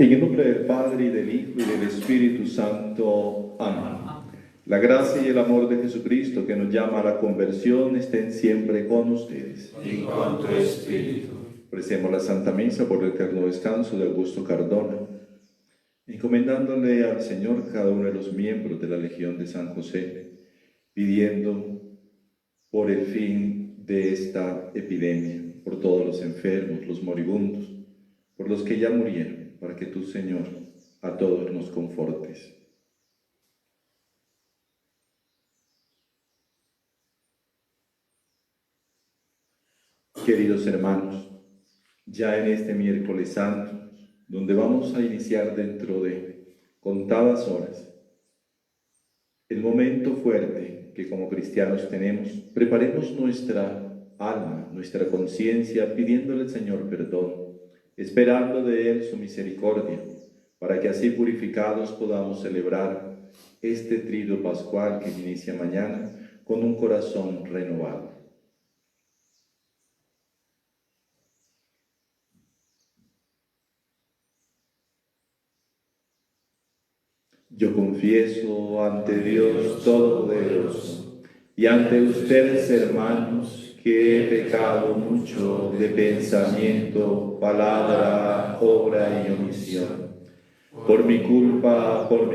En el nombre del Padre, y del Hijo, y del Espíritu Santo. Amén. La gracia y el amor de Jesucristo, que nos llama a la conversión, estén siempre con ustedes. Y con tu espíritu. Ofrecemos la Santa Misa por el eterno descanso de Augusto Cardona, encomendándole al Señor cada uno de los miembros de la Legión de San José, pidiendo por el fin de esta epidemia, por todos los enfermos, los moribundos, por los que ya murieron, para que tú, Señor, a todos nos confortes. Queridos hermanos, ya en este miércoles santo, donde vamos a iniciar dentro de contadas horas, el momento fuerte que como cristianos tenemos, preparemos nuestra alma, nuestra conciencia, pidiéndole al Señor perdón, esperando de Él su misericordia, para que así purificados podamos celebrar este triduo pascual que inicia mañana con un corazón renovado. Yo confieso ante Dios Todopoderoso y ante ustedes, hermanos, que he pecado mucho de pensamiento, palabra, obra y omisión. Por mi culpa, por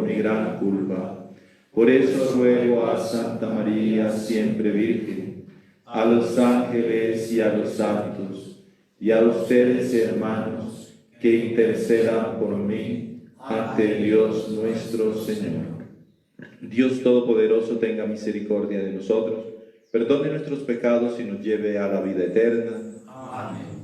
mi gran culpa. Por eso ruego a Santa María, siempre Virgen, a los ángeles y a los santos, y a ustedes, hermanos, que intercedan por mí ante Dios nuestro Señor. Dios Todopoderoso tenga misericordia de nosotros, perdone nuestros pecados y nos lleve a la vida eterna. Amén.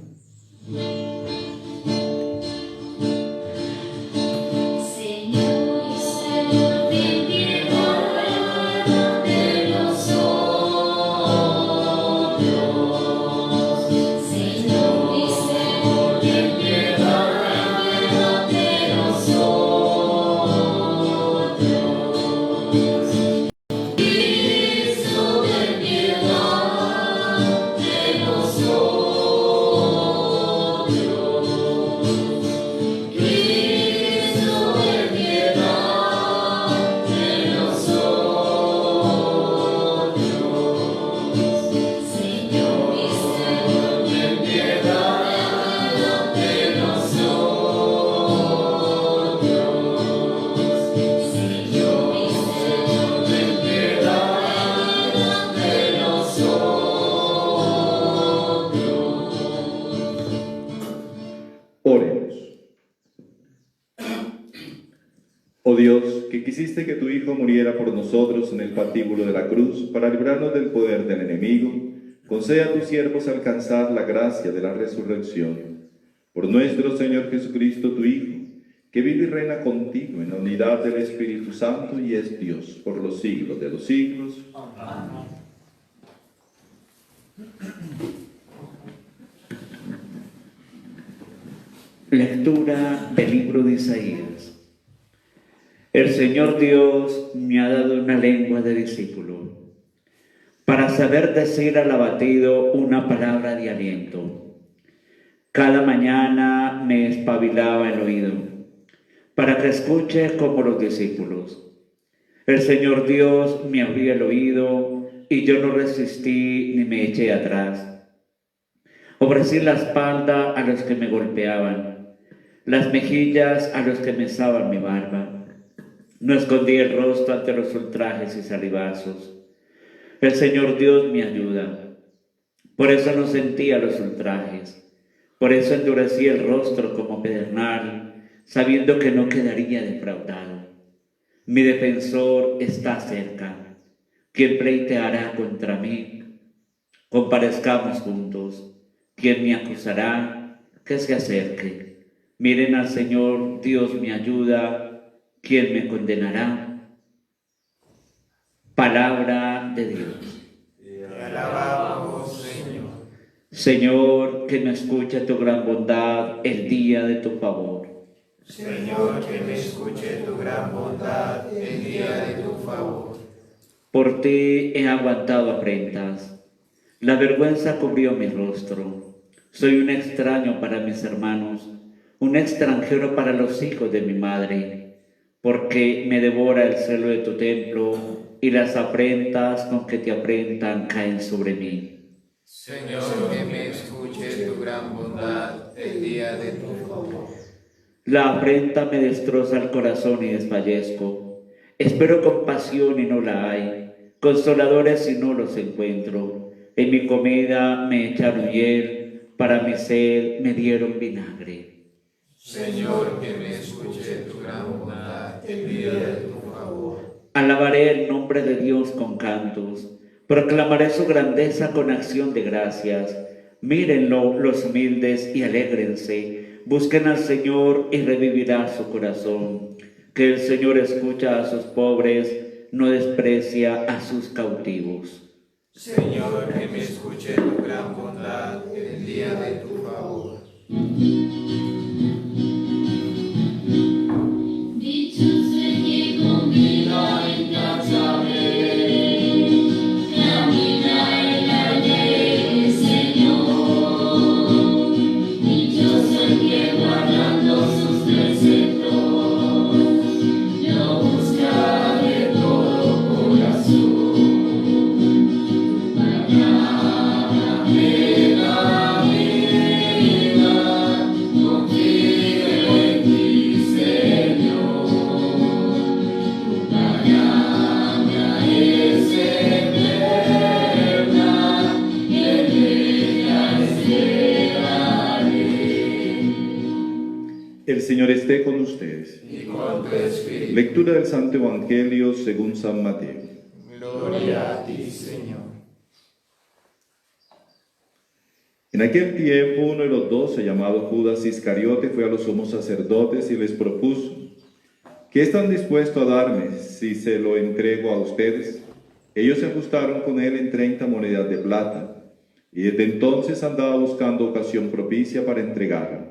Oh Dios, que quisiste que tu Hijo muriera por nosotros en el patíbulo de la cruz, para librarnos del poder del enemigo, concede a tus siervos alcanzar la gracia de la resurrección. Por nuestro Señor Jesucristo, tu Hijo, que vive y reina contigo en la unidad del Espíritu Santo y es Dios por los siglos de los siglos. Amén. Lectura del libro de Isaías. El Señor Dios me ha dado una lengua de discípulo, para saber decir al abatido una palabra de aliento. Cada mañana me espabilaba el oído, para que escuche como los discípulos. El Señor Dios me abrió el oído, y yo no resistí ni me eché atrás. Ofrecí la espalda a los que me golpeaban, las mejillas a los que mesaban mi barba. No escondí el rostro ante los ultrajes y salivazos. El Señor Dios me ayuda. Por eso no sentía los ultrajes. Por eso endurecí el rostro como pedernal, sabiendo que no quedaría defraudado. Mi defensor está cerca. ¿Quién pleiteará contra mí? Comparezcamos juntos. ¿Quién me acusará? Que se acerque. Miren al Señor, Dios me ayuda. ¿Quién me condenará? Palabra de Dios. Te alabamos, Señor. Señor, que me escuche tu gran bondad el día de tu favor. Señor, que me escuche tu gran bondad el día de tu favor. Por ti he aguantado afrentas. La vergüenza cubrió mi rostro. Soy un extraño para mis hermanos, un extranjero para los hijos de mi madre, porque me devora el celo de tu templo y las afrentas con que te afrentan caen sobre mí. Señor, que me escuche tu gran bondad el día de tu favor. La afrenta me destroza el corazón y desfallezco. Espero compasión y no la hay, consoladores y no los encuentro. En mi comida me echaron hiel, para mi sed me dieron vinagre. Señor, que me escuche tu gran bondad el día de tu favor. Alabaré el nombre de Dios con cantos, proclamaré su grandeza con acción de gracias. Mírenlo los humildes y alégrense, busquen al Señor y revivirá su corazón. Que el Señor escucha a sus pobres, no desprecia a sus cautivos. Señor, que me escuche tu gran bondad el día de tu favor. Dichoso el que conmigo incansable camina en la ley del Señor. Dichoso el que guardando sus preceptos lo busca de todo corazón. Tu palabra me da vida, confío en ti, Señor. Tu palabra es eterna, en ella esperaré. El Señor esté con ustedes. Y con tu espíritu. Lectura del Santo Evangelio según San Mateo. Gloria a ti, Señor. En aquel tiempo uno de los 12, llamado Judas Iscariote, fue a los sumos sacerdotes y les propuso: ¿qué están dispuestos a darme si se lo entrego a ustedes? Ellos se ajustaron con él en 30 monedas de plata, y desde entonces andaba buscando ocasión propicia para entregarlo.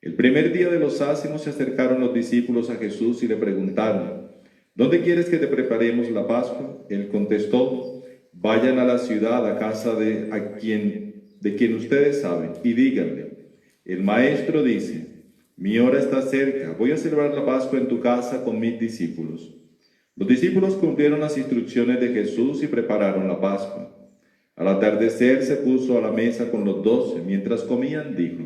El primer día de los ázimos se acercaron los discípulos a Jesús y le preguntaron: ¿dónde quieres que te preparemos la Pascua? Él contestó: vayan a la ciudad, a casa de quien ustedes saben, y díganle: el maestro dice, mi hora está cerca, voy a celebrar la Pascua en tu casa con mis discípulos. Los discípulos cumplieron las instrucciones de Jesús y prepararon la Pascua. Al atardecer se puso a la mesa con los 12. Mientras comían, dijo: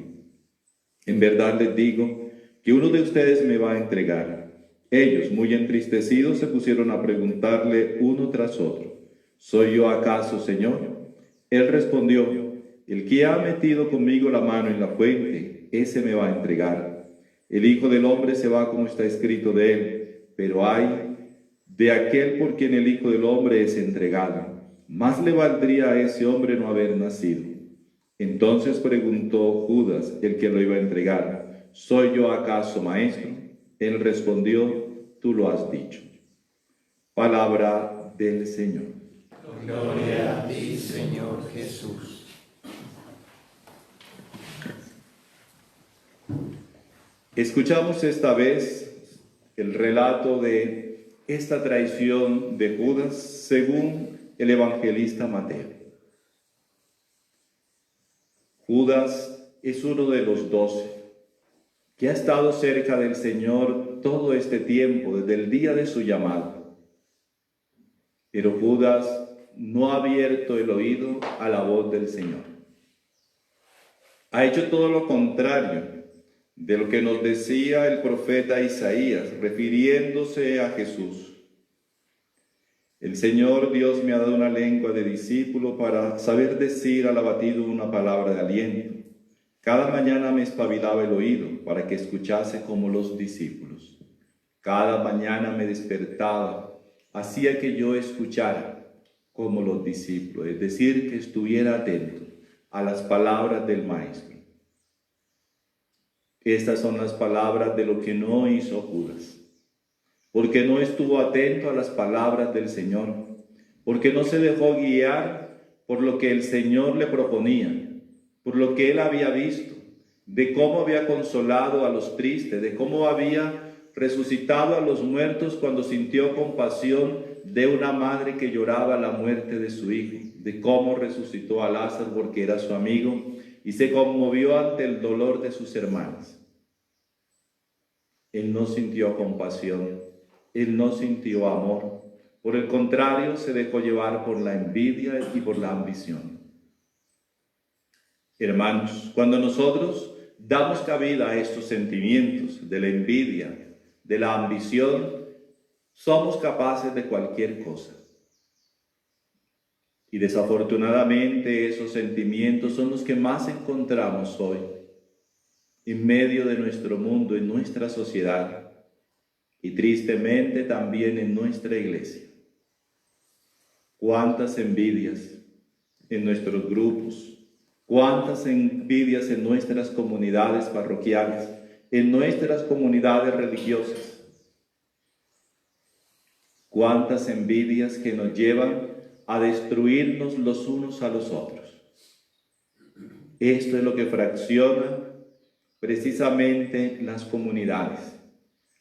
en verdad les digo que uno de ustedes me va a entregar. Ellos, muy entristecidos, se pusieron a preguntarle uno tras otro: ¿soy yo acaso, Señor? Él respondió: el que ha metido conmigo la mano en la fuente, ese me va a entregar. El Hijo del Hombre se va como está escrito de él, pero ay de aquel por quien el Hijo del Hombre es entregado. Más le valdría a ese hombre no haber nacido. Entonces preguntó Judas, el que lo iba a entregar: ¿soy yo acaso, maestro? Él respondió: tú lo has dicho. Palabra del Señor. Gloria a ti, Señor Jesús. Escuchamos esta vez el relato de esta traición de Judas según el evangelista Mateo. Judas es uno de los 12 que ha estado cerca del Señor todo este tiempo, desde el día de su llamado. Pero Judas no ha abierto el oído a la voz del Señor. Ha hecho todo lo contrario de lo que nos decía el profeta Isaías, refiriéndose a Jesús. El Señor Dios me ha dado una lengua de discípulo para saber decir al abatido una palabra de aliento. Cada mañana me espabilaba el oído para que escuchase como los discípulos. Cada mañana me despertaba, hacía que yo escuchara como los discípulos, es decir, que estuviera atento a las palabras del Maestro. Estas son las palabras de lo que no hizo Judas, porque no estuvo atento a las palabras del Señor, porque no se dejó guiar por lo que el Señor le proponía, por lo que él había visto, de cómo había consolado a los tristes, de cómo había resucitado a los muertos cuando sintió compasión de una madre que lloraba la muerte de su hijo, de cómo resucitó a Lázaro porque era su amigo y se conmovió ante el dolor de sus hermanos. Él no sintió compasión, Él no sintió amor. Por el contrario, se dejó llevar por la envidia y por la ambición. Hermanos, cuando nosotros damos cabida a estos sentimientos de la envidia, de la ambición, somos capaces de cualquier cosa. Y desafortunadamente esos sentimientos son los que más encontramos hoy, en medio de nuestro mundo, en nuestra sociedad y tristemente también en nuestra iglesia. Cuántas envidias en nuestros grupos, cuántas envidias en nuestras comunidades parroquiales, en nuestras comunidades religiosas. Cuántas envidias que nos llevan a destruirnos los unos a los otros. Esto es lo que fracciona precisamente las comunidades,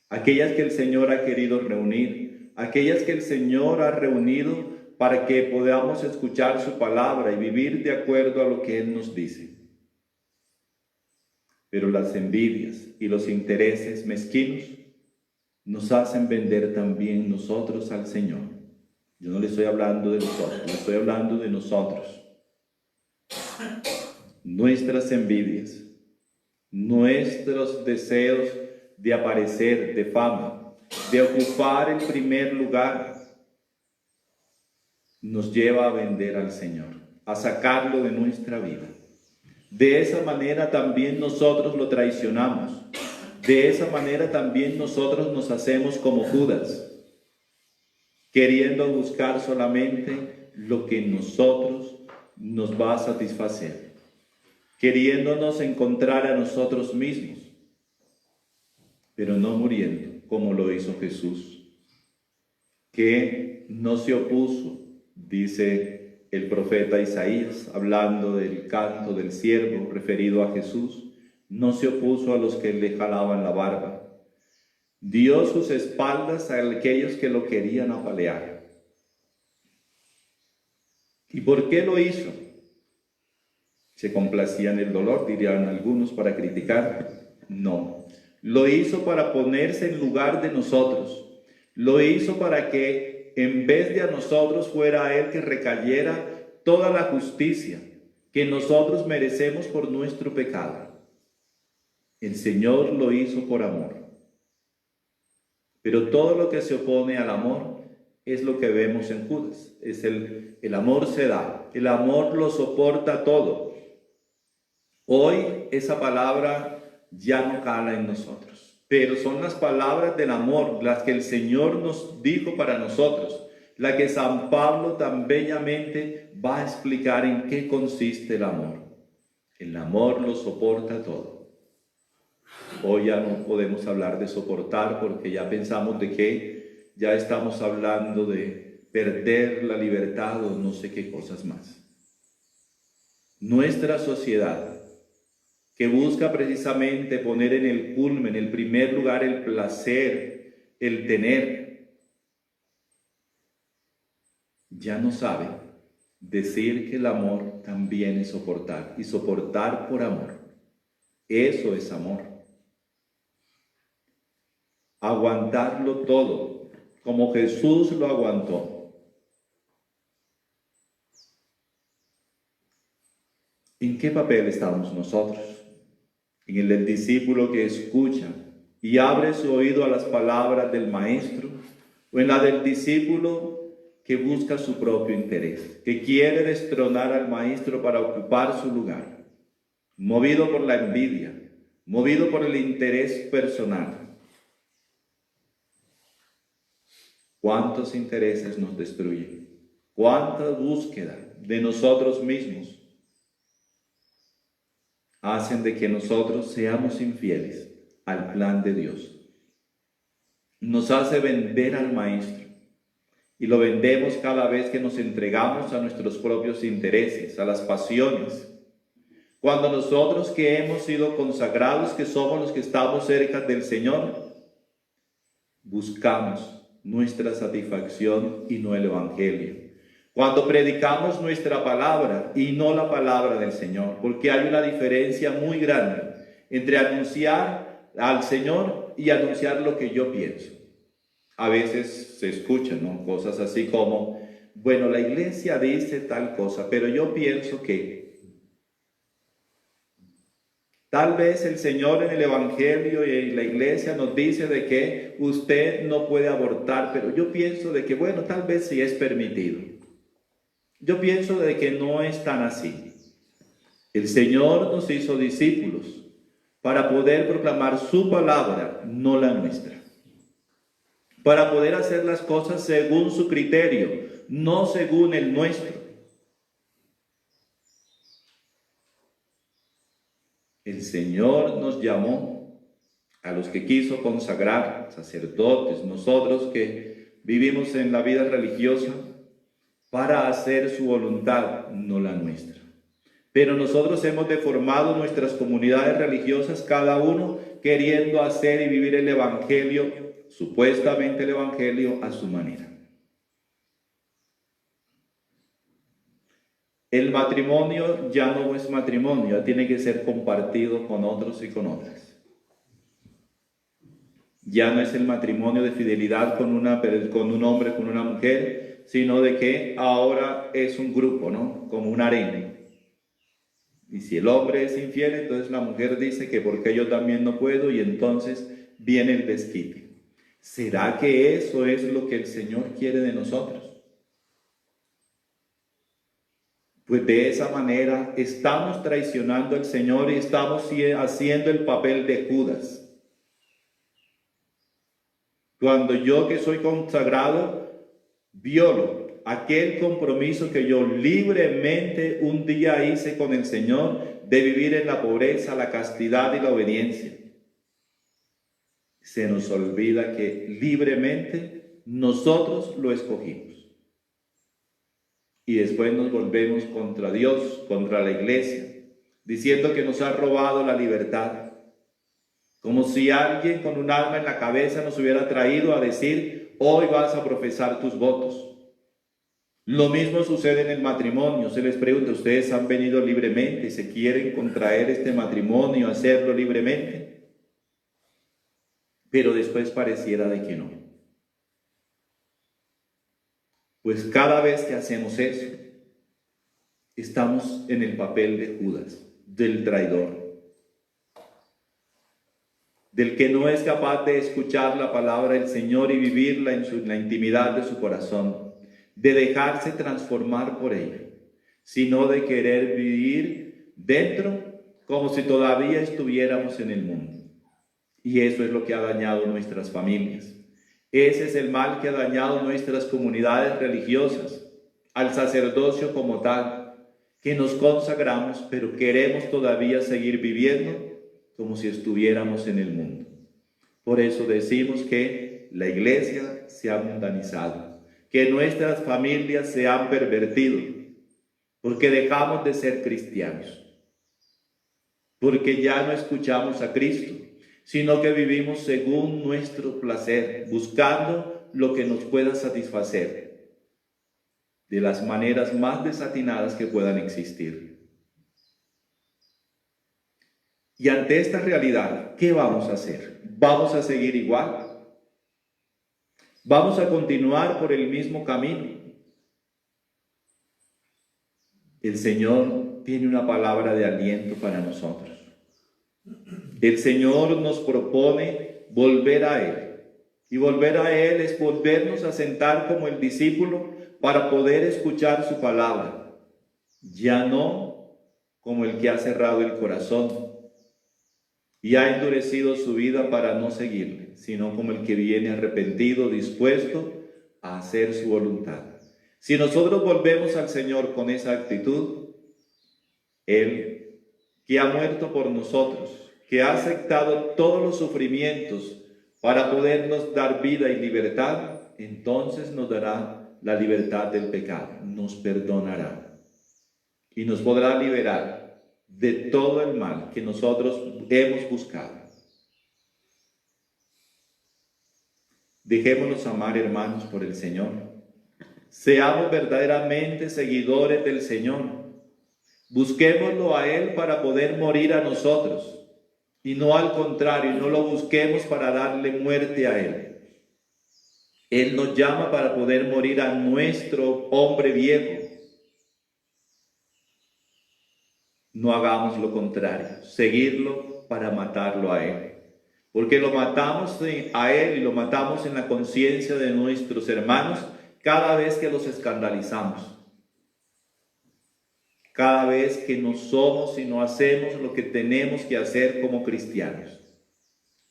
aquellas que el Señor ha querido reunir, aquellas que el Señor ha reunido para que podamos escuchar su palabra y vivir de acuerdo a lo que Él nos dice. Pero las envidias y los intereses mezquinos nos hacen vender también nosotros al Señor. Yo no le estoy hablando de nosotros, le estoy hablando de nosotros. Nuestras envidias, nuestros deseos de aparecer, de fama, de ocupar el primer lugar, nos lleva a vender al Señor, a sacarlo de nuestra vida. De esa manera también nosotros lo traicionamos. De esa manera también nosotros nos hacemos como Judas, queriendo buscar solamente lo que nosotros nos va a satisfacer, queriéndonos encontrar a nosotros mismos, pero no muriendo como lo hizo Jesús, que no se opuso, dice el profeta Isaías, hablando del canto del siervo referido a Jesús, no se opuso a los que le jalaban la barba. Dio sus espaldas a aquellos que lo querían apalear. ¿Y por qué lo hizo? ¿Se complacía en el dolor, dirían algunos, para criticar? No. Lo hizo para ponerse en lugar de nosotros. Lo hizo para que en vez de a nosotros fuera a Él que recayera toda la justicia que nosotros merecemos por nuestro pecado. El Señor lo hizo por amor. Pero todo lo que se opone al amor es lo que vemos en Judas. Es el amor se da, el amor lo soporta todo. Hoy esa palabra ya no cala en nosotros, pero son las palabras del amor las que el Señor nos dijo para nosotros, la que San Pablo tan bellamente va a explicar en qué consiste el amor. El amor lo soporta todo. Hoy ya no podemos hablar de soportar porque ya pensamos de que ya estamos hablando de perder la libertad o no sé qué cosas más. Nuestra sociedad, que busca precisamente poner en el culmen, en el primer lugar, el placer, el tener, ya no sabe decir que el amor también es soportar y soportar por amor. Eso es amor. Aguantarlo todo, como Jesús lo aguantó. ¿En qué papel estamos nosotros? ¿En el del discípulo que escucha y abre su oído a las palabras del Maestro? ¿O en la del discípulo que busca su propio interés, que quiere destronar al Maestro para ocupar su lugar, movido por la envidia, movido por el interés personal? ¿Cuántos intereses nos destruyen? ¿Cuánta búsqueda de nosotros mismos hacen de que nosotros seamos infieles al plan de Dios? Nos hace vender al Maestro y lo vendemos cada vez que nos entregamos a nuestros propios intereses, a las pasiones. Cuando nosotros que hemos sido consagrados, que somos los que estamos cerca del Señor, buscamos nuestra satisfacción y no el Evangelio. Cuando predicamos nuestra palabra y no la palabra del Señor, porque hay una diferencia muy grande entre anunciar al Señor y anunciar lo que yo pienso. A veces se escuchan, ¿no?, cosas así como, bueno, la iglesia dice tal cosa, pero yo pienso que tal vez el Señor en el Evangelio y en la iglesia nos dice de que usted no puede abortar, pero yo pienso de que, bueno, tal vez sí es permitido. Yo pienso de que no es tan así. El Señor nos hizo discípulos para poder proclamar su palabra, no la nuestra. Para poder hacer las cosas según su criterio, no según el nuestro. El Señor nos llamó a los que quiso consagrar, sacerdotes, nosotros que vivimos en la vida religiosa, para hacer su voluntad, no la nuestra. Pero nosotros hemos deformado nuestras comunidades religiosas, cada uno queriendo hacer y vivir el Evangelio, supuestamente el Evangelio, a su manera. El matrimonio ya no es matrimonio, ya tiene que ser compartido con otros y con otras. Ya no es el matrimonio de fidelidad con un hombre, con una mujer, sino de que ahora es un grupo, ¿no? Como un harén. Y si el hombre es infiel, entonces la mujer dice que porque yo también no puedo, y entonces viene el desquite. ¿Será que eso es lo que el Señor quiere de nosotros? Pues de esa manera estamos traicionando al Señor y estamos haciendo el papel de Judas. Cuando yo, que soy consagrado, violo aquel compromiso que yo libremente un día hice con el Señor de vivir en la pobreza, la castidad y la obediencia. Se nos olvida que libremente nosotros lo escogimos. Y después nos volvemos contra Dios, contra la iglesia, diciendo que nos ha robado la libertad. Como si alguien con un arma en la cabeza nos hubiera traído a decir, hoy vas a profesar tus votos. Lo mismo sucede en el matrimonio. Se les pregunta, ¿ustedes han venido libremente y se quieren contraer este matrimonio, hacerlo libremente? Pero después pareciera de que no. Pues cada vez que hacemos eso, estamos en el papel de Judas, del traidor, del que no es capaz de escuchar la palabra del Señor y vivirla en la intimidad de su corazón, de dejarse transformar por ella, sino de querer vivir dentro como si todavía estuviéramos en el mundo. Y eso es lo que ha dañado nuestras familias. Ese es el mal que ha dañado nuestras comunidades religiosas, al sacerdocio como tal, que nos consagramos, pero queremos todavía seguir viviendo como si estuviéramos en el mundo. Por eso decimos que la iglesia se ha mundanizado, que nuestras familias se han pervertido, porque dejamos de ser cristianos, porque ya no escuchamos a Cristo, sino que vivimos según nuestro placer, buscando lo que nos pueda satisfacer de las maneras más desatinadas que puedan existir. Y ante esta realidad, ¿qué vamos a hacer? ¿Vamos a seguir igual? ¿Vamos a continuar por el mismo camino? El Señor tiene una palabra de aliento para nosotros. El Señor nos propone volver a Él. Y volver a Él es volvernos a sentar como el discípulo para poder escuchar su palabra. Ya no como el que ha cerrado el corazón y ha endurecido su vida para no seguirle, sino como el que viene arrepentido, dispuesto a hacer su voluntad. Si nosotros volvemos al Señor con esa actitud, Él, que ha muerto por nosotros, que ha aceptado todos los sufrimientos para podernos dar vida y libertad, entonces nos dará la libertad del pecado, nos perdonará y nos podrá liberar de todo el mal que nosotros hemos buscado. Dejémonos amar, hermanos, por el Señor. Seamos verdaderamente seguidores del Señor. Busquémoslo a Él para poder morir a nosotros, y no al contrario, no lo busquemos para darle muerte a Él. Él nos llama para poder morir a nuestro hombre viejo. No hagamos lo contrario, seguirlo para matarlo a Él. Porque lo matamos a Él y lo matamos en la conciencia de nuestros hermanos cada vez que los escandalizamos. Cada vez que no somos y no hacemos lo que tenemos que hacer como cristianos.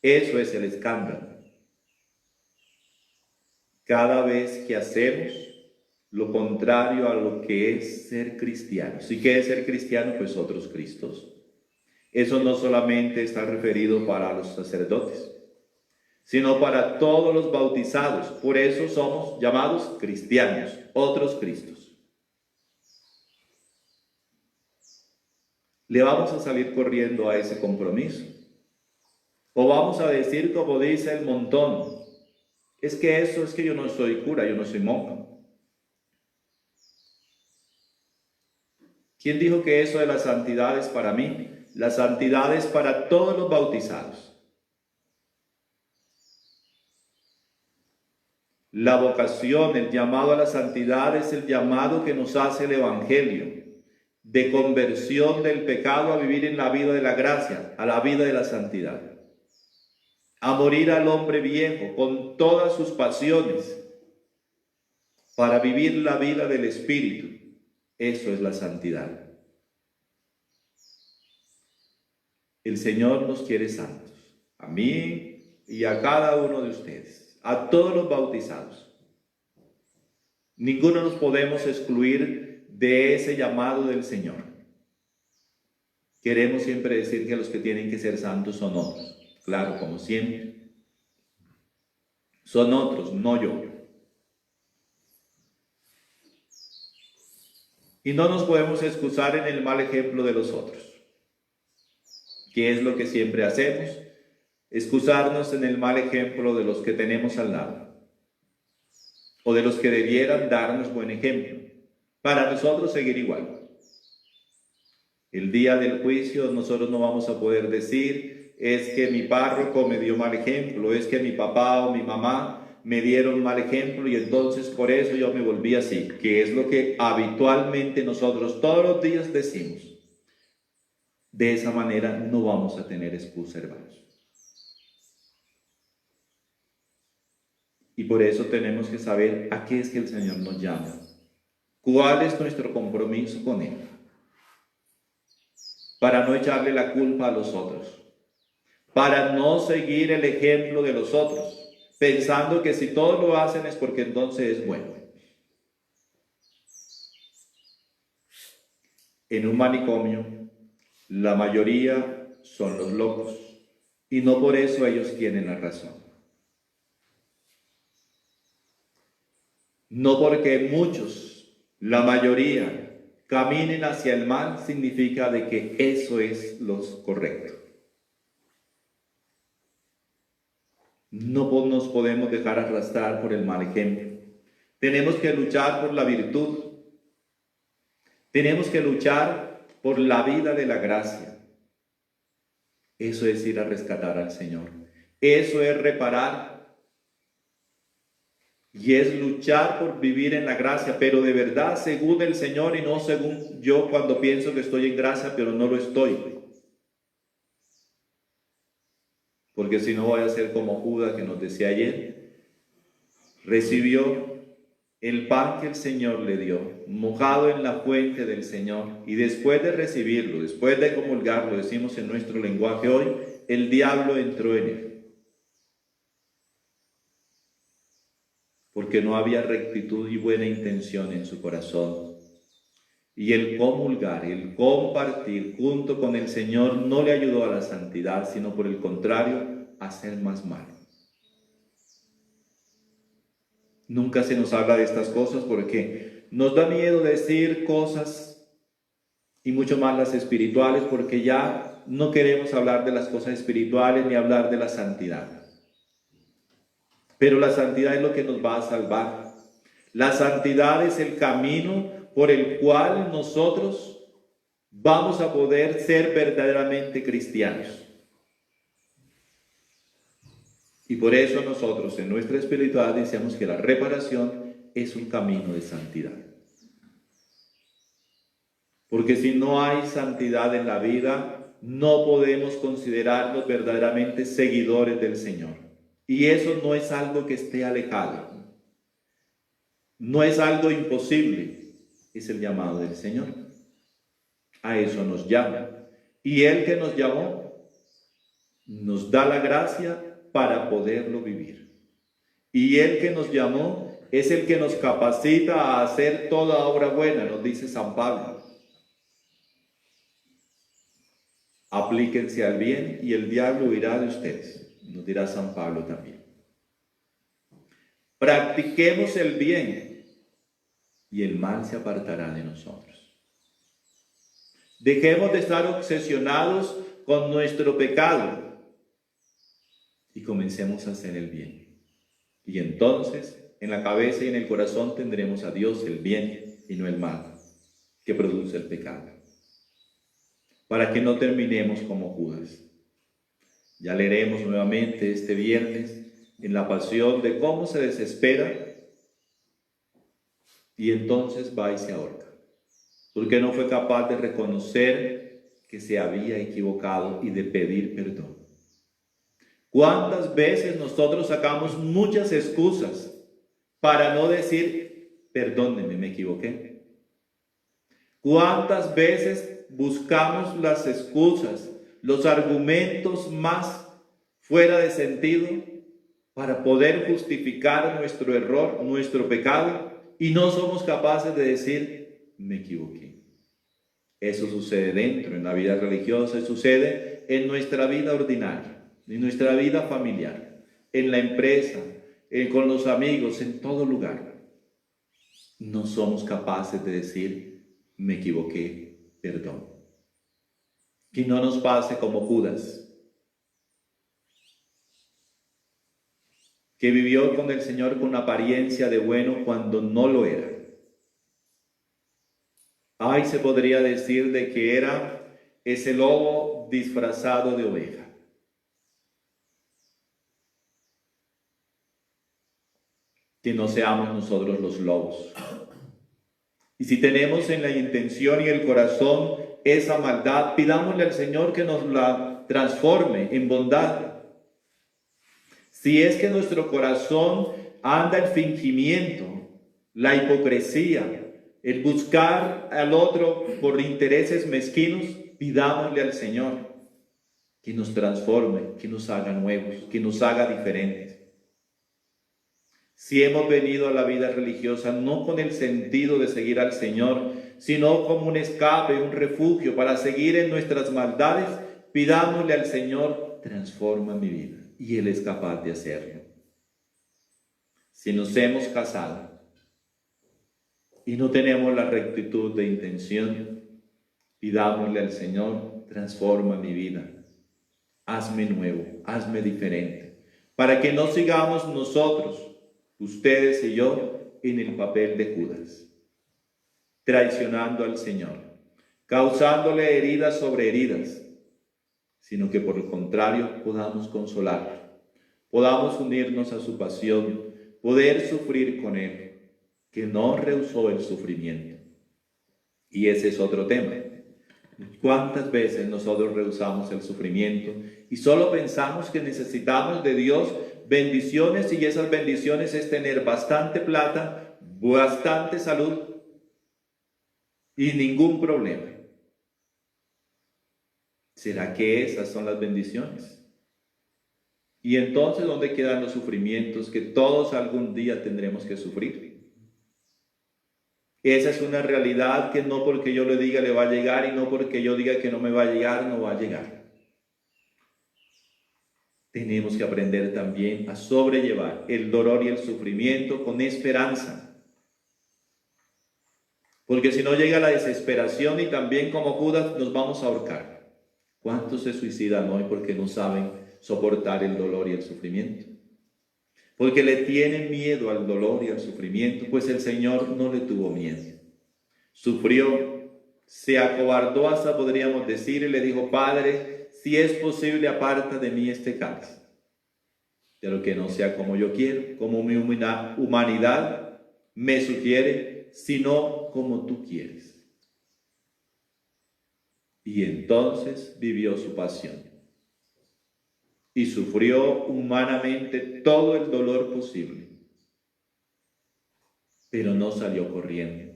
Eso es el escándalo. Cada vez que hacemos lo contrario a lo que es ser cristiano. ¿Y qué es ser cristiano? Pues otros Cristos. Eso no solamente está referido para los sacerdotes, sino para todos los bautizados. Por eso somos llamados cristianos, otros Cristos. ¿Le vamos a salir corriendo a ese compromiso? ¿O vamos a decir como dice el montón? Es que yo no soy cura, yo no soy monja. ¿Quién dijo que eso de la santidad es para mí? La santidad es para todos los bautizados. La vocación, el llamado a la santidad es el llamado que nos hace el Evangelio, de conversión del pecado a vivir en la vida de la gracia, a la vida de la santidad, a morir al hombre viejo con todas sus pasiones, para vivir la vida del Espíritu. Eso es la santidad. El Señor nos quiere santos, a mí y a cada uno de ustedes, a todos los bautizados. Ninguno nos podemos excluir de ese llamado del Señor. Queremos siempre decir que los que tienen que ser santos son otros. Claro, como siempre. Son otros, no yo. Y no nos podemos excusar en el mal ejemplo de los otros. ¿Qué es lo que siempre hacemos? Excusarnos en el mal ejemplo de los que tenemos al lado, o de los que debieran darnos buen ejemplo, para nosotros seguir igual. El día del juicio nosotros no vamos a poder decir, es que mi párroco me dio mal ejemplo, es que mi papá o mi mamá me dieron mal ejemplo y entonces por eso yo me volví así, que es lo que habitualmente nosotros todos los días decimos. De esa manera no vamos a tener excusa, hermanos. Y por eso tenemos que saber a qué es que el Señor nos llama. ¿Cuál es nuestro compromiso con Él? Para no echarle la culpa a los otros. Para no seguir el ejemplo de los otros, pensando que si todos lo hacen es porque entonces es bueno. En un manicomio, la mayoría son los locos, y no por eso ellos tienen la razón. No porque muchos, la mayoría, caminen hacia el mal, significa de que eso es lo correcto. No nos podemos dejar arrastrar por el mal ejemplo. Tenemos que luchar por la virtud. Tenemos que luchar por la vida de la gracia. Eso es ir a rescatar al Señor. Eso es reparar. Y es luchar por vivir en la gracia, pero de verdad según el Señor y no según yo cuando pienso que estoy en gracia, pero no lo estoy. Porque si no voy a ser como Judas que nos decía ayer, recibió el pan que el Señor le dio, mojado en la fuente del Señor, y después de recibirlo, después de comulgarlo, decimos en nuestro lenguaje hoy, el diablo entró en él. Porque no había rectitud y buena intención en su corazón. Y el comulgar, el compartir junto con el Señor no le ayudó a la santidad, sino por el contrario, a ser más malo. Nunca se nos habla de estas cosas porque nos da miedo decir cosas, y mucho más las espirituales, porque ya no queremos hablar de las cosas espirituales ni hablar de la santidad. Pero la santidad es lo que nos va a salvar. La santidad es el camino por el cual nosotros vamos a poder ser verdaderamente cristianos. Y por eso nosotros en nuestra espiritualidad decíamos que la reparación es un camino de santidad. Porque si no hay santidad en la vida, no podemos considerarnos verdaderamente seguidores del Señor. Y eso no es algo que esté alejado. No es algo imposible. Es el llamado del Señor. A eso nos llama. Y Él que nos llamó, nos da la gracia para poderlo vivir. Y Él que nos llamó es el que nos capacita a hacer toda obra buena, nos dice San Pablo. Aplíquense al bien y el diablo huirá de ustedes, nos dirá San Pablo también. Practiquemos el bien y el mal se apartará de nosotros. Dejemos de estar obsesionados con nuestro pecado y comencemos a hacer el bien. Y entonces, en la cabeza y en el corazón tendremos a Dios el bien y no el mal, que produce el pecado. Para que no terminemos como Judas. Ya leeremos nuevamente este viernes en la pasión de cómo se desespera y entonces va y se ahorca. Porque no fue capaz de reconocer que se había equivocado y de pedir perdón. ¿Cuántas veces nosotros sacamos muchas excusas para no decir, perdóneme, me equivoqué? ¿Cuántas veces buscamos las excusas, los argumentos más fuera de sentido para poder justificar nuestro error, nuestro pecado, y no somos capaces de decir, me equivoqué? Eso sucede dentro, en la vida religiosa, sucede en nuestra vida ordinaria, en nuestra vida familiar, en la empresa, con los amigos, en todo lugar. No somos capaces de decir, me equivoqué, perdón. Que no nos pase como Judas, que vivió con el Señor con apariencia de bueno cuando no lo era. Ay, se podría decir de que era ese lobo disfrazado de oveja. Que no seamos nosotros los lobos. Y si tenemos en la intención y el corazón esa maldad, pidámosle al Señor que nos la transforme en bondad. Si es que nuestro corazón anda el fingimiento, la hipocresía, el buscar al otro por intereses mezquinos, pidámosle al Señor que nos transforme, que nos haga nuevos, que nos haga diferentes. Si hemos venido a la vida religiosa no con el sentido de seguir al Señor, sino como un escape, un refugio para seguir en nuestras maldades, pidámosle al Señor, transforma mi vida. Y Él es capaz de hacerlo. Si nos hemos casado y no tenemos la rectitud de intención, pidámosle al Señor, transforma mi vida. Hazme nuevo, hazme diferente. Para que no sigamos nosotros, ustedes y yo, en el papel de Judas, traicionando al Señor, causándole heridas sobre heridas, sino que por el contrario podamos consolarlo, podamos unirnos a su pasión, poder sufrir con Él, que no rehusó el sufrimiento. Y ese es otro tema. ¿Cuántas veces nosotros rehusamos el sufrimiento y solo pensamos que necesitamos de Dios bendiciones, y esas bendiciones es tener bastante plata, bastante salud y ningún problema? ¿Será que esas son las bendiciones? Y entonces, ¿dónde quedan los sufrimientos que todos algún día tendremos que sufrir? Esa es una realidad que no porque yo le diga le va a llegar, y no porque yo diga que no me va a llegar, no va a llegar. Tenemos que aprender también a sobrellevar el dolor y el sufrimiento con esperanza. Porque si no llega la desesperación y también como Judas nos vamos a ahorcar. ¿Cuántos se suicidan hoy porque no saben soportar el dolor y el sufrimiento? Porque le tienen miedo al dolor y al sufrimiento, pues el Señor no le tuvo miedo. Sufrió, se acobardó hasta, podríamos decir, y le dijo, Padre, si es posible, aparta de mí este cáliz. pero que no sea como yo quiero, como mi humanidad me sugiere, sino como tú quieres. Y entonces vivió su pasión y sufrió humanamente todo el dolor posible, pero no salió corriendo.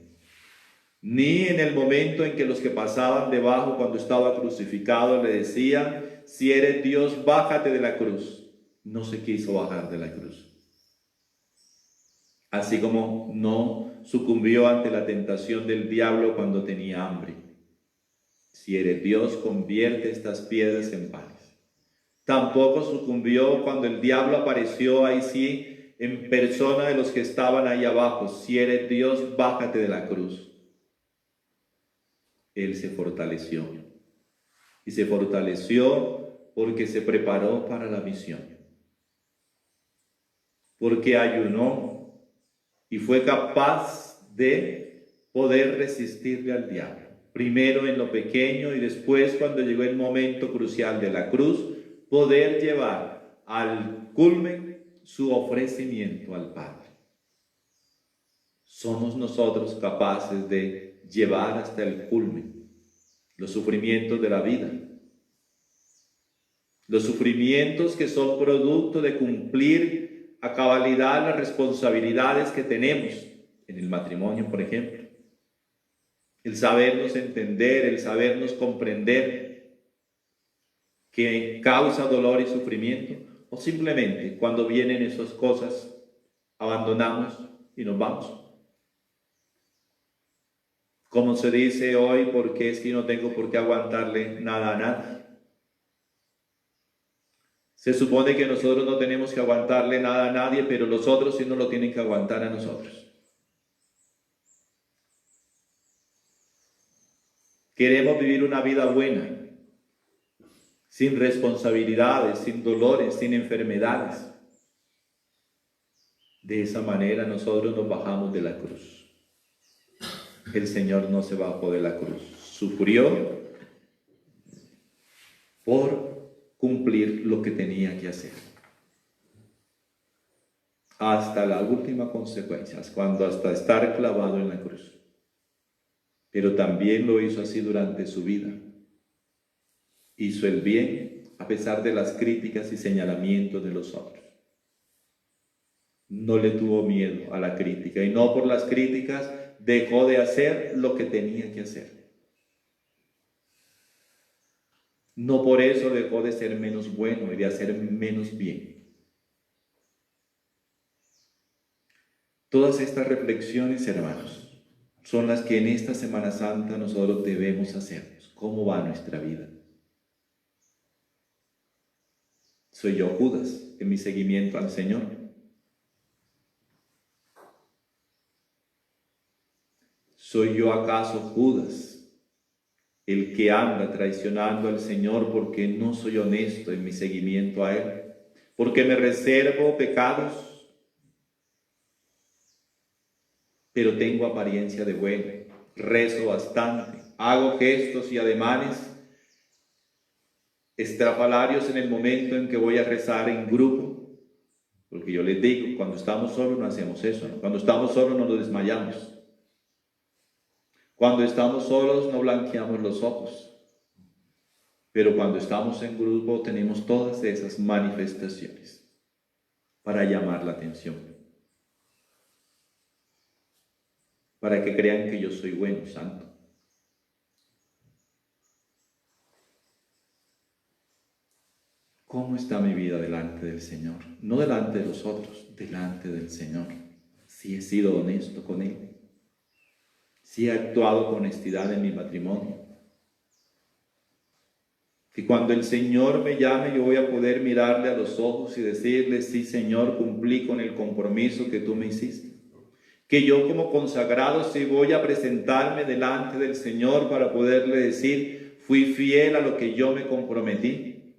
Ni en el momento en que los que pasaban debajo cuando estaba crucificado le decían, si eres Dios, bájate de la cruz. No se quiso bajar de la cruz. Así como no sucumbió ante la tentación del diablo cuando tenía hambre. Si eres Dios, convierte estas piedras en panes. Tampoco sucumbió cuando el diablo apareció ahí sí en persona de los que estaban ahí abajo. Si eres Dios, bájate de la cruz. Él se fortaleció. Y se fortaleció porque se preparó para la misión. Porque ayunó y fue capaz de poder resistirle al diablo. Primero en lo pequeño y después, cuando llegó el momento crucial de la cruz, poder llevar al culmen su ofrecimiento al Padre. Somos nosotros capaces de llevar hasta el culmen los sufrimientos de la vida. Los sufrimientos que son producto de cumplir a cabalidad las responsabilidades que tenemos en el matrimonio, por ejemplo. El sabernos entender, el sabernos comprender que causa dolor y sufrimiento, o simplemente cuando vienen esas cosas abandonamos y nos vamos. Como se dice hoy, porque es que no tengo por qué aguantarle nada a nadie. Se supone que nosotros no tenemos que aguantarle nada a nadie, pero los otros sí nos lo tienen que aguantar a nosotros. Queremos vivir una vida buena, sin responsabilidades, sin dolores, sin enfermedades. De esa manera nosotros nos bajamos de la cruz. El Señor no se bajó de la cruz. Sufrió por cumplir lo que tenía que hacer. Hasta la última consecuencia, cuando hasta estar clavado en la cruz. Pero también lo hizo así durante su vida. Hizo el bien a pesar de las críticas y señalamientos de los otros. No le tuvo miedo a la crítica y no por las críticas dejó de hacer lo que tenía que hacer. No por eso dejó de ser menos bueno y de hacer menos bien. Todas estas reflexiones, hermanos, son las que en esta Semana Santa nosotros debemos hacernos. ¿Cómo va nuestra vida? ¿Soy yo Judas en mi seguimiento al Señor? ¿Soy yo acaso Judas, el que anda traicionando al Señor porque no soy honesto en mi seguimiento a Él? ¿Porque me reservo pecados, pero tengo apariencia de bueno, rezo bastante, hago gestos y ademanes estrafalarios en el momento en que voy a rezar en grupo? Porque yo les digo, cuando estamos solos no hacemos eso, ¿no? Cuando estamos solos no nos desmayamos. Cuando estamos solos no blanqueamos los ojos. Pero cuando estamos en grupo tenemos todas esas manifestaciones para llamar la atención. Para que crean que yo soy bueno, santo. ¿Cómo está mi vida delante del Señor? No delante de los otros, delante del Señor. Si he sido honesto con Él. Si he actuado con honestidad en mi matrimonio. Que cuando el Señor me llame yo voy a poder mirarle a los ojos y decirle, sí Señor, cumplí con el compromiso que tú me hiciste. Que yo como consagrado sí voy a presentarme delante del Señor para poderle decir, fui fiel a lo que yo me comprometí.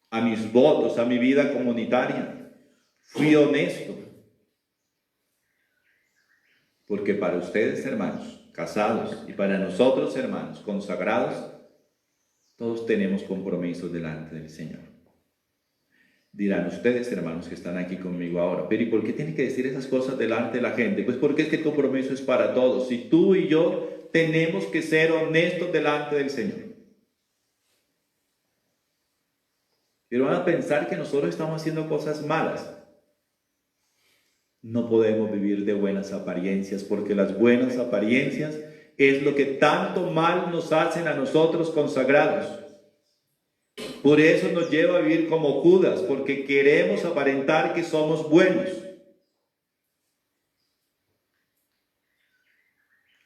A mis votos, a mi vida comunitaria. Fui honesto. Porque para ustedes, hermanos, casados, y para nosotros, hermanos, consagrados, todos tenemos compromisos delante del Señor. Dirán ustedes, hermanos, que están aquí conmigo ahora, pero ¿y por qué tiene que decir esas cosas delante de la gente? Pues porque este compromiso es para todos. Y tú y yo tenemos que ser honestos delante del Señor. Pero van a pensar que nosotros estamos haciendo cosas malas. No podemos vivir de buenas apariencias, porque las buenas apariencias es lo que tanto mal nos hacen a nosotros consagrados. Por eso nos lleva a vivir como Judas, porque queremos aparentar que somos buenos.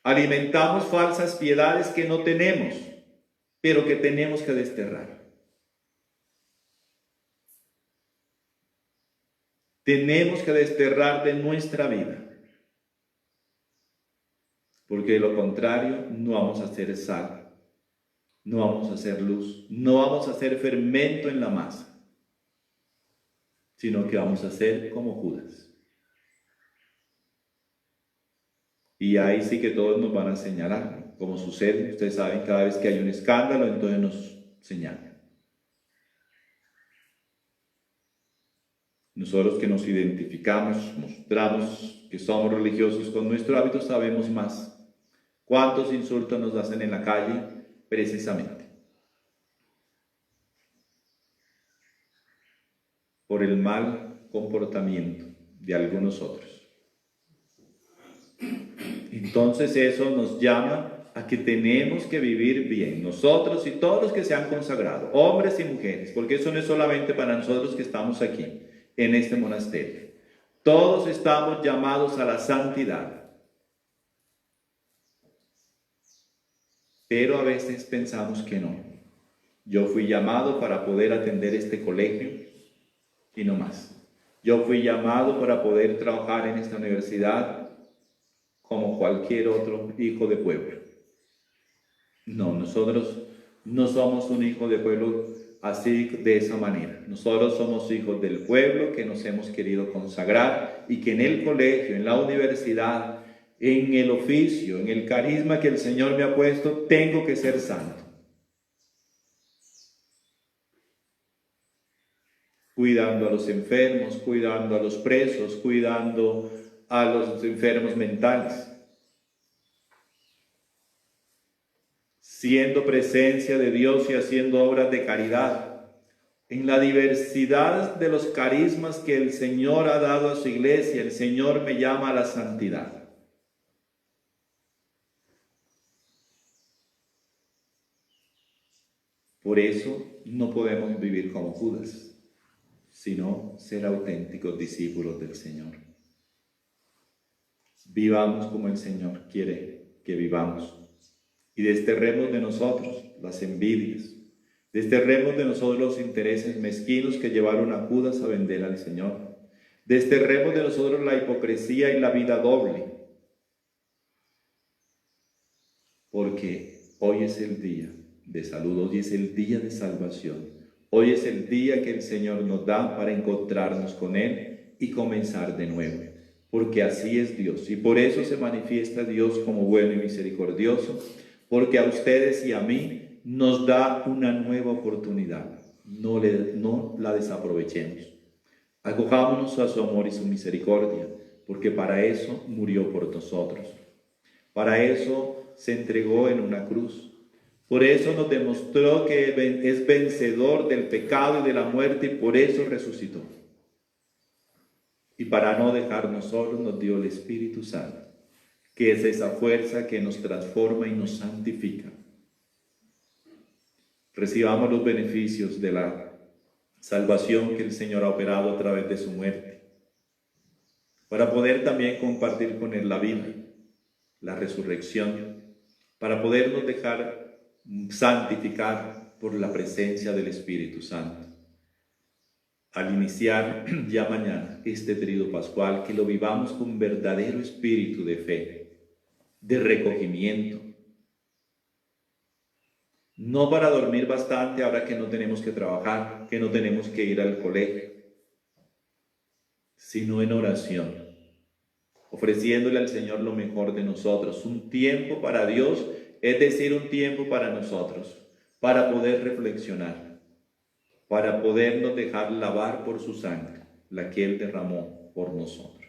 Alimentamos falsas piedades que no tenemos, pero que tenemos que desterrar. Tenemos que desterrar de nuestra vida, porque de lo contrario no vamos a ser sal, no vamos a ser luz, no vamos a ser fermento en la masa, sino que vamos a ser como Judas. Y ahí sí que todos nos van a señalar, como sucede, ustedes saben, cada vez que hay un escándalo, entonces nos señalan. Nosotros que nos identificamos, mostramos que somos religiosos con nuestro hábito, sabemos más. ¿Cuántos insultos nos hacen en la calle? Precisamente por el mal comportamiento de algunos otros. Entonces eso nos llama a que tenemos que vivir bien, nosotros y todos los que se han consagrado, hombres y mujeres, porque eso no es solamente para nosotros que estamos aquí en este monasterio. Todos estamos llamados a la santidad. Pero a veces pensamos que no. Yo fui llamado para poder atender este colegio y no más. Yo fui llamado para poder trabajar en esta universidad como cualquier otro hijo de pueblo. No, nosotros no somos un hijo de pueblo así, de esa manera. Nosotros somos hijos del pueblo que nos hemos querido consagrar y que en el colegio, en la universidad, en el oficio, en el carisma que el Señor me ha puesto, tengo que ser santo. Cuidando a los enfermos, cuidando a los presos, cuidando a los enfermos mentales. Siendo presencia de Dios y haciendo obras de caridad. En la diversidad de los carismas que el Señor ha dado a su iglesia, el Señor me llama a la santidad. Por eso no podemos vivir como Judas, sino ser auténticos discípulos del Señor. Vivamos como el Señor quiere que vivamos y desterremos de nosotros las envidias, desterremos de nosotros los intereses mezquinos que llevaron a Judas a vender al Señor, desterremos de nosotros la hipocresía y la vida doble, porque hoy es el día de salud, hoy es el día de salvación, hoy es el día que el Señor nos da para encontrarnos con Él y comenzar de nuevo, porque así es Dios, y por eso se manifiesta Dios como bueno y misericordioso, porque a ustedes y a mí nos da una nueva oportunidad, no la desaprovechemos. Acojámonos a su amor y su misericordia, porque para eso murió por nosotros, para eso se entregó en una cruz. Por eso nos demostró que es vencedor del pecado y de la muerte y por eso resucitó. Y para no dejarnos solos nos dio el Espíritu Santo, que es esa fuerza que nos transforma y nos santifica. Recibamos los beneficios de la salvación que el Señor ha operado a través de su muerte, para poder también compartir con Él la vida, la resurrección, para podernos dejar santificar por la presencia del Espíritu Santo. Al iniciar ya mañana este tríodo pascual, que lo vivamos con verdadero espíritu de fe, de recogimiento. No para dormir bastante ahora que no tenemos que trabajar, que no tenemos que ir al colegio, sino en oración, ofreciéndole al Señor lo mejor de nosotros, un tiempo para Dios, es decir, un tiempo para nosotros, para poder reflexionar. para podernos dejar lavar por su sangre, la que Él derramó por nosotros.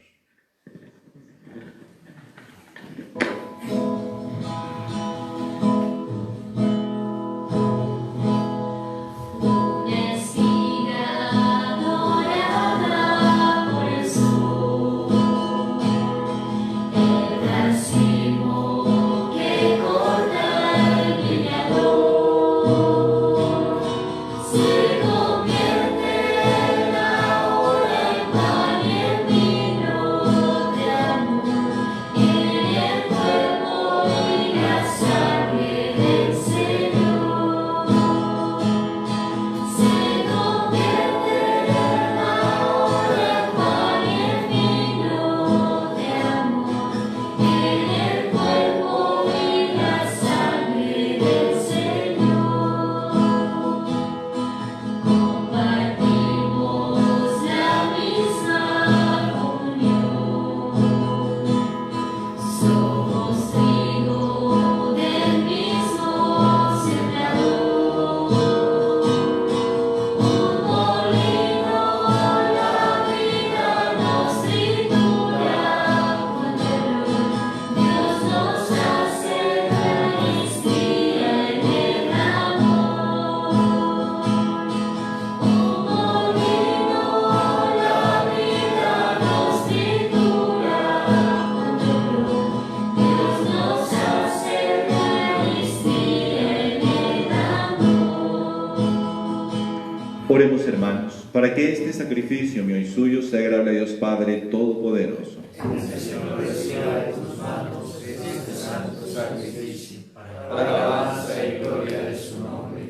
Oremos, hermanos, para que este sacrificio mío y suyo sea agradable a Dios Padre Todopoderoso. Señor, reciba de tus manos este santo sacrificio, para alabanza y gloria de su nombre,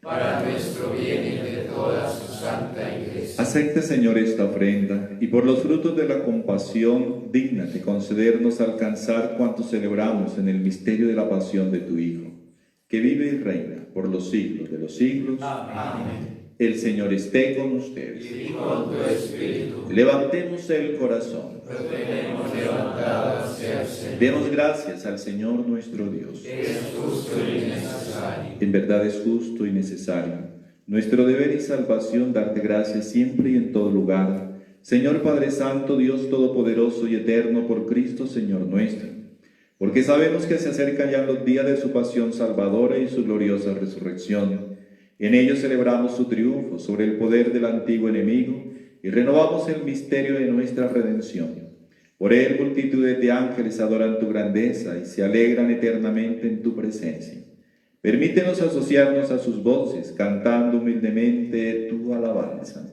para nuestro bien y de toda su santa Iglesia. Acepte, Señor, esta ofrenda, y por los frutos de la compasión, dígnate concedernos alcanzar cuanto celebramos en el misterio de la pasión de tu Hijo, que vive y reina por los siglos de los siglos. Amén. El Señor esté con ustedes. Y con tu espíritu. Levantemos el corazón. Lo tenemos levantado hacia el Señor. Demos gracias al Señor nuestro Dios. Es justo y necesario. En verdad es justo y necesario, nuestro deber y salvación, darte gracias siempre y en todo lugar. Señor Padre Santo, Dios Todopoderoso y Eterno, por Cristo Señor nuestro. Porque sabemos que se acercan ya los días de su pasión salvadora y su gloriosa resurrección. En ellos celebramos su triunfo sobre el poder del antiguo enemigo y renovamos el misterio de nuestra redención. Por él multitudes de ángeles adoran tu grandeza y se alegran eternamente en tu presencia. Permítenos asociarnos a sus voces, cantando humildemente tu alabanza.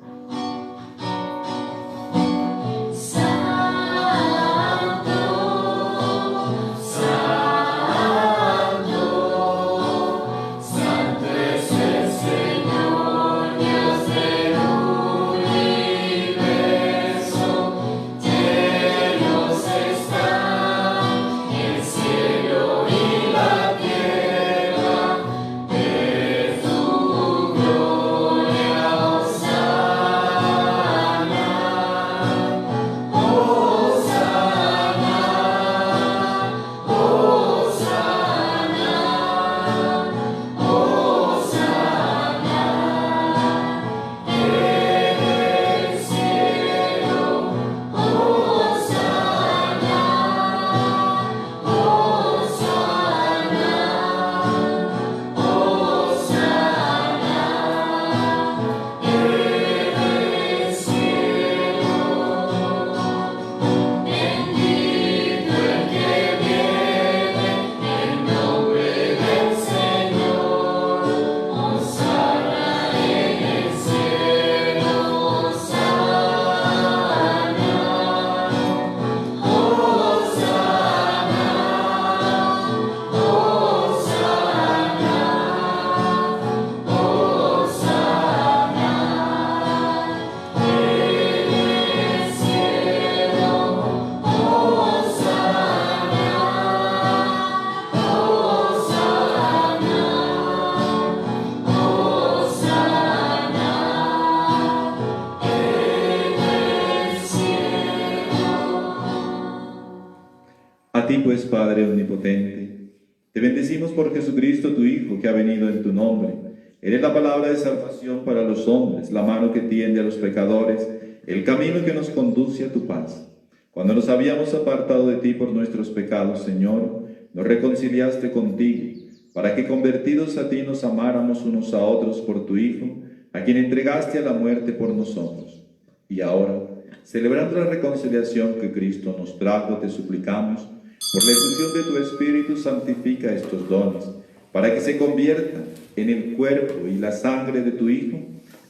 A ti pues, Padre omnipotente, te bendecimos por Jesucristo tu Hijo, que ha venido en tu nombre, Eres la palabra de salvación para los hombres, la mano que tiende a los pecadores, el camino que nos conduce a tu paz. Cuando nos habíamos apartado de ti por nuestros pecados, Señor, nos reconciliaste contigo, para que convertidos a ti nos amáramos unos a otros por tu Hijo, a quien entregaste a la muerte por nosotros. Y ahora, celebrando la reconciliación que Cristo nos trajo, te suplicamos, por la efusión de tu Espíritu, santifica estos dones, para que se conviertan en el cuerpo y la sangre de tu Hijo,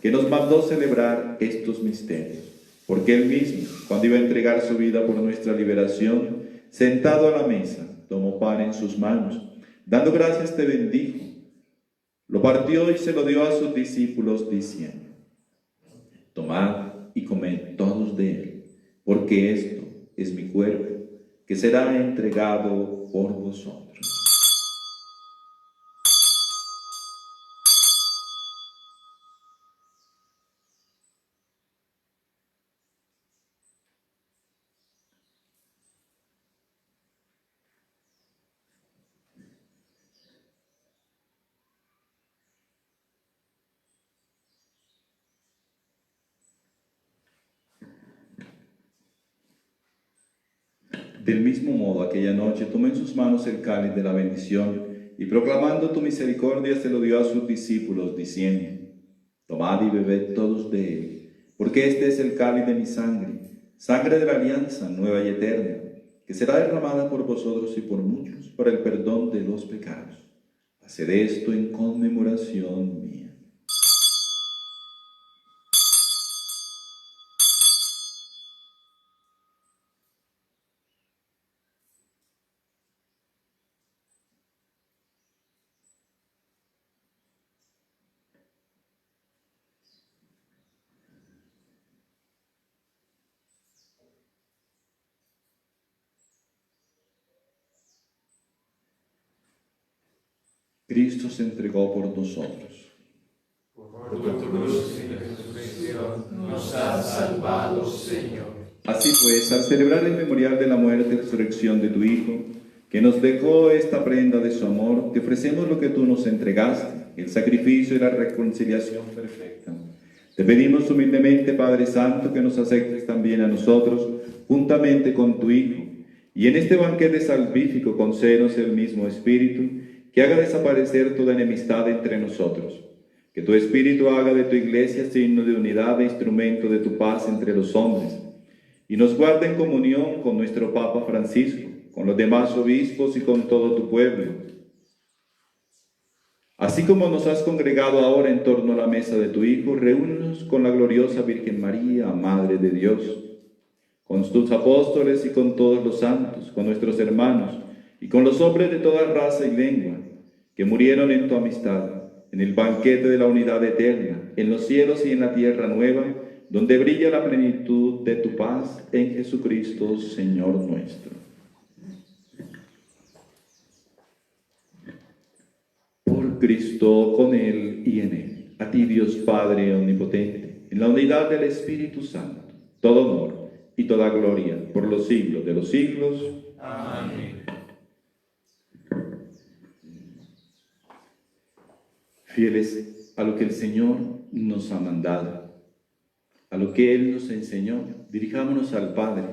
que nos mandó celebrar estos misterios. Porque Él mismo, cuando iba a entregar su vida por nuestra liberación, sentado a la mesa, tomó pan en sus manos, dando gracias te bendijo, lo partió y se lo dio a sus discípulos, diciendo: tomad y comed todos de él, porque esto es mi cuerpo, que será entregado por vosotros. Del mismo modo, aquella noche tomó en sus manos el cáliz de la bendición y proclamando tu misericordia se lo dio a sus discípulos, diciendo: tomad y bebed todos de él, porque este es el cáliz de mi sangre, sangre de la alianza nueva y eterna, que será derramada por vosotros y por muchos para el perdón de los pecados. Haced esto en conmemoración mía. Cristo se entregó por nosotros. Por tu cruz y resurrección nos has salvado, Señor. Así pues, al celebrar el memorial de la muerte y resurrección de tu Hijo, que nos dejó esta prenda de su amor, te ofrecemos lo que tú nos entregaste, el sacrificio y la reconciliación perfecta. Te pedimos humildemente, Padre Santo, que nos aceptes también a nosotros, juntamente con tu Hijo, y en este banquete salvífico concédenos el mismo Espíritu, que haga desaparecer toda enemistad entre nosotros. Que tu Espíritu haga de tu Iglesia signo de unidad e instrumento de tu paz entre los hombres, y nos guarde en comunión con nuestro Papa Francisco, con los demás obispos y con todo tu pueblo. Así como nos has congregado ahora en torno a la mesa de tu Hijo, reúnenos con la gloriosa Virgen María, Madre de Dios, con tus apóstoles y con todos los santos, con nuestros hermanos y con los hombres de toda raza y lengua, que murieron en tu amistad, en el banquete de la unidad eterna, en los cielos y en la tierra nueva, donde brilla la plenitud de tu paz, en Jesucristo, Señor nuestro. Por Cristo, con Él y en Él, a ti Dios Padre omnipotente, en la unidad del Espíritu Santo, todo honor y toda gloria por los siglos de los siglos. Amén. Fieles a lo que el Señor nos ha mandado, a lo que Él nos enseñó, dirijámonos al Padre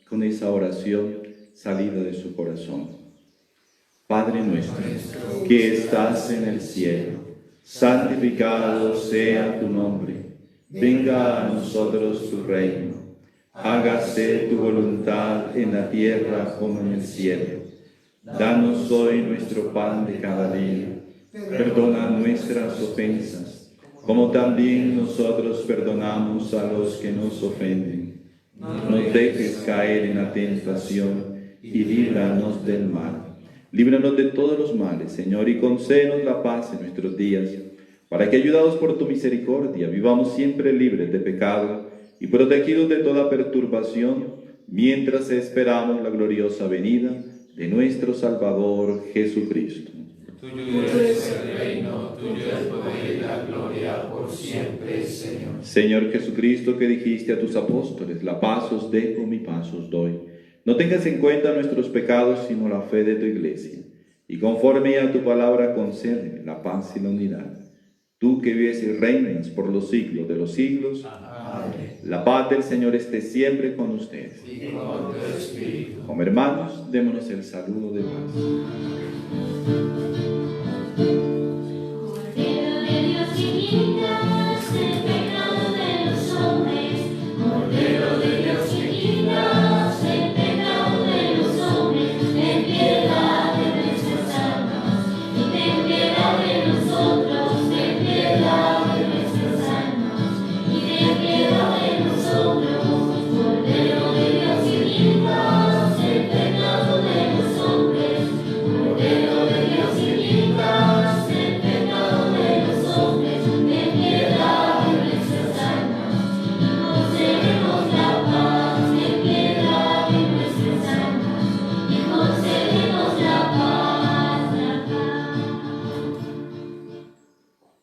con esa oración salida de su corazón. Padre nuestro, que estás en el cielo, santificado sea tu nombre. Venga a nosotros tu reino. Hágase tu voluntad en la tierra como en el cielo. Danos hoy nuestro pan de cada día. Perdona nuestras ofensas, como también nosotros perdonamos a los que nos ofenden. No nos dejes caer en la tentación y líbranos del mal. Líbranos de todos los males, Señor, y concédenos la paz en nuestros días, para que, ayudados por tu misericordia, vivamos siempre libres de pecado y protegidos de toda perturbación, mientras esperamos la gloriosa venida de nuestro Salvador Jesucristo. Tuyo es el reino, tuyo el poder y la gloria por siempre, Señor. Señor Jesucristo, que dijiste a tus apóstoles: la paz os dejo, mi paz os doy. No tengas en cuenta nuestros pecados, sino la fe de tu Iglesia. Y conforme a tu palabra, concédeme la paz y la unidad. tú que vives y reinas por los siglos de los siglos. Amén. La paz del Señor esté siempre con ustedes. Y con tu espíritu. Como hermanos, démonos el saludo de paz. Cordero de Dios, que quitas el pecado de los hombres. Cordero de Dios, que quitas el pecado de los hombres. Ten piedad de nuestras almas y ten piedad de nosotros. Ten piedad de nuestras almas y ten piedad de nosotros. Cordero de Dios, que quitas el pecado de los hombres. Cordero de Dios, que quitas el pecado de los hombres. Ten piedad de nuestras almas y concédenos la paz. Ten piedad de nuestras almas y concédenos la paz, la paz.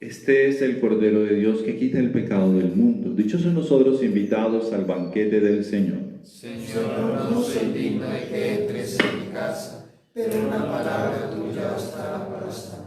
Este es el Cordero de Dios que quita el pecado del mundo. Dichosos nosotros invitados al banquete del Señor. Señor, no soy digno de que entres en mi casa, pero una palabra tuya bastará para sanar.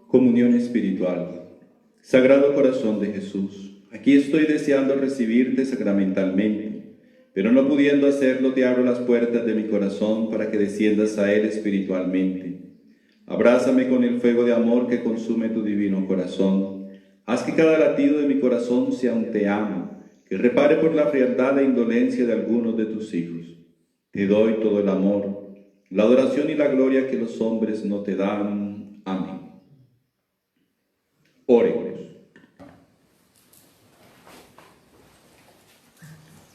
Comunión espiritual. Sagrado Corazón de Jesús, aquí estoy deseando recibirte sacramentalmente, pero no pudiendo hacerlo te abro las puertas de mi corazón para que desciendas a él espiritualmente. Abrázame con el fuego de amor que consume tu divino corazón. Haz que cada latido de mi corazón sea un te amo, que repare por la frialdad e indolencia de algunos de tus hijos. Te doy todo el amor, la adoración y la gloria que los hombres no te dan. Amén. Oremos.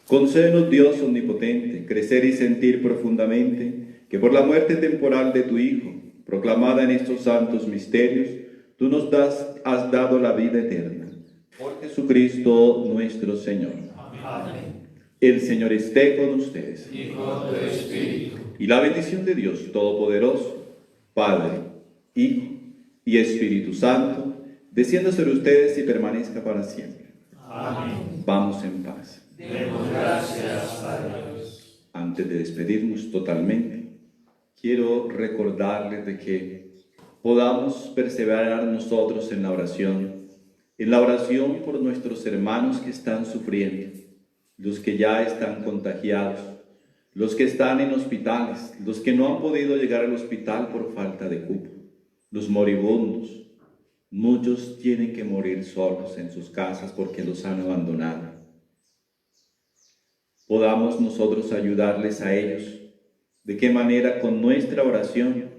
Concédenos, Dios omnipotente, crecer y sentir profundamente que por la muerte temporal de tu Hijo, proclamada en estos santos misterios, tú nos has dado la vida eterna. Por Jesucristo nuestro Señor. Amén. El Señor esté con ustedes. Y con tu espíritu. Y la bendición de Dios Todopoderoso, Padre, Hijo y Espíritu Santo, descienda sobre ustedes y permanezca para siempre. Amén. Vamos en paz. Demos gracias a Dios. Antes de despedirnos totalmente, quiero recordarles de que podamos perseverar nosotros en la oración por nuestros hermanos que están sufriendo, los que ya están contagiados, los que están en hospitales, los que no han podido llegar al hospital por falta de cupo, los moribundos. Muchos tienen que morir solos en sus casas porque los han abandonado. Podamos nosotros ayudarles a ellos. ¿De qué manera? Con nuestra oración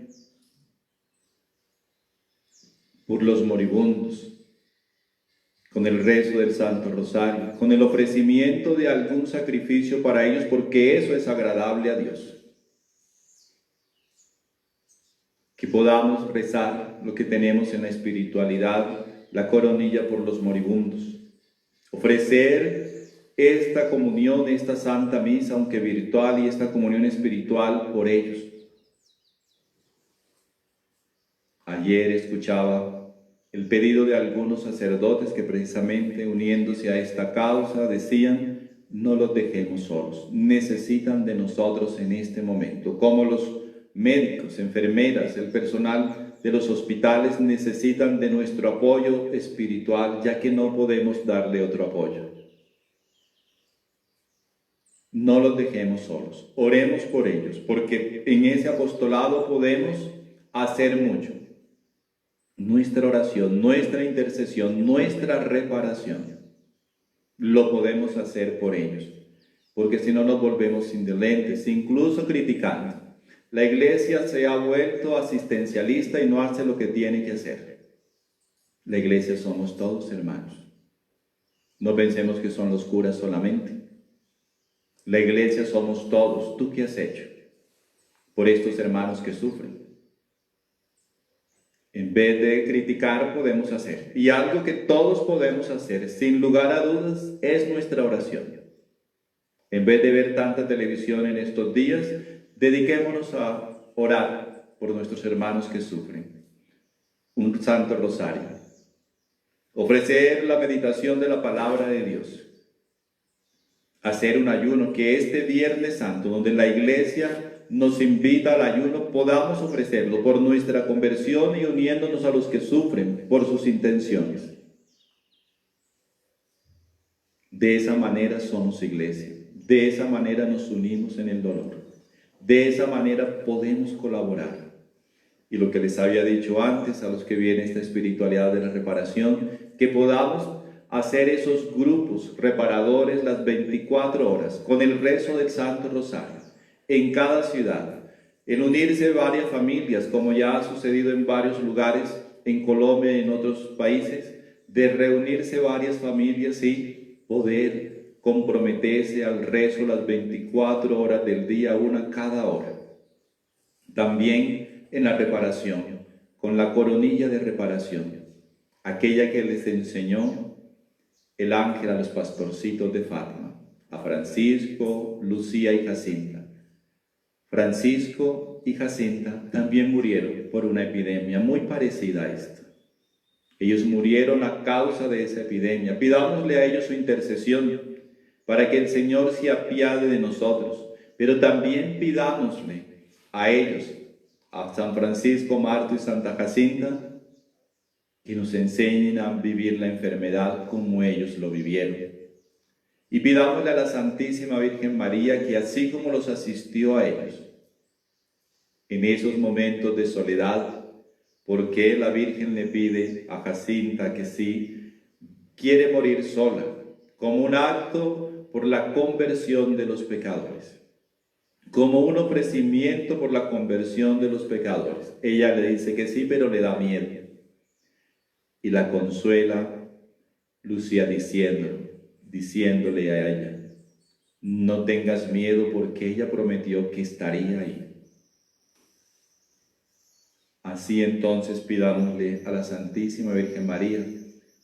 por los moribundos, con el rezo del Santo Rosario, con el ofrecimiento de algún sacrificio para ellos, porque eso es agradable a Dios. Que podamos rezar lo que tenemos en la espiritualidad, la coronilla por los moribundos, ofrecer esta comunión, esta Santa Misa, aunque virtual, y esta comunión espiritual por ellos. Ayer escuchaba el pedido de algunos sacerdotes que precisamente uniéndose a esta causa decían: no los dejemos solos, necesitan de nosotros en este momento, como los médicos, enfermeras, el personal de los hospitales necesitan de nuestro apoyo espiritual, ya que no podemos darle otro apoyo. No los dejemos solos, oremos por ellos, porque en ese apostolado podemos hacer mucho. Nuestra oración, nuestra intercesión, nuestra reparación, lo podemos hacer por ellos, porque si no nos volvemos indolentes, incluso criticando. La iglesia se ha vuelto asistencialista y no hace lo que tiene que hacer. La iglesia somos todos, hermanos. No pensemos que son los curas solamente. La iglesia somos todos. ¿Tú qué has hecho por estos hermanos que sufren? En vez de criticar, podemos hacer. Y algo que todos podemos hacer, sin lugar a dudas, es nuestra oración. En vez de ver tanta televisión en estos días, dediquémonos a orar por nuestros hermanos que sufren. Un Santo Rosario. Ofrecer la meditación de la palabra de Dios. Hacer un ayuno, que este Viernes Santo, donde la iglesia nos invita al ayuno, podamos ofrecerlo por nuestra conversión y uniéndonos a los que sufren por sus intenciones. De esa manera somos iglesia, de esa manera nos unimos en el dolor, de esa manera podemos colaborar. Y lo que les había dicho antes a los que vienen esta espiritualidad de la reparación, que podamos hacer esos grupos reparadores las 24 horas con el rezo del Santo Rosario en cada ciudad, en unirse varias familias, como ya ha sucedido en varios lugares, en Colombia y en otros países, de reunirse varias familias y poder comprometerse al rezo las 24 horas del día, una cada hora. También en la reparación, con la coronilla de reparación, aquella que les enseñó el ángel a los pastorcitos de Fátima, a Francisco, Lucía y Jacinta. Francisco y Jacinta también murieron por una epidemia muy parecida a esta. Ellos murieron a causa de esa epidemia. Pidámosle a ellos su intercesión para que el Señor se apiade de nosotros, pero también pidámosle a ellos, a San Francisco Marto y Santa Jacinta, que nos enseñen a vivir la enfermedad como ellos lo vivieron. Y pidámosle a la Santísima Virgen María que así como los asistió a ellos en esos momentos de soledad, porque la Virgen le pide a Jacinta que sí quiere morir sola, como un acto por la conversión de los pecadores, como un ofrecimiento por la conversión de los pecadores. Ella le dice que sí, pero le da miedo. Y la consuela Lucía diciéndole a ella: no tengas miedo, porque ella prometió que estaría ahí. Así entonces pidámosle a la Santísima Virgen María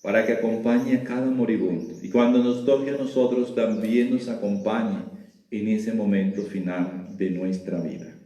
para que acompañe a cada moribundo, y cuando nos toque a nosotros también nos acompañe en ese momento final de nuestra vida.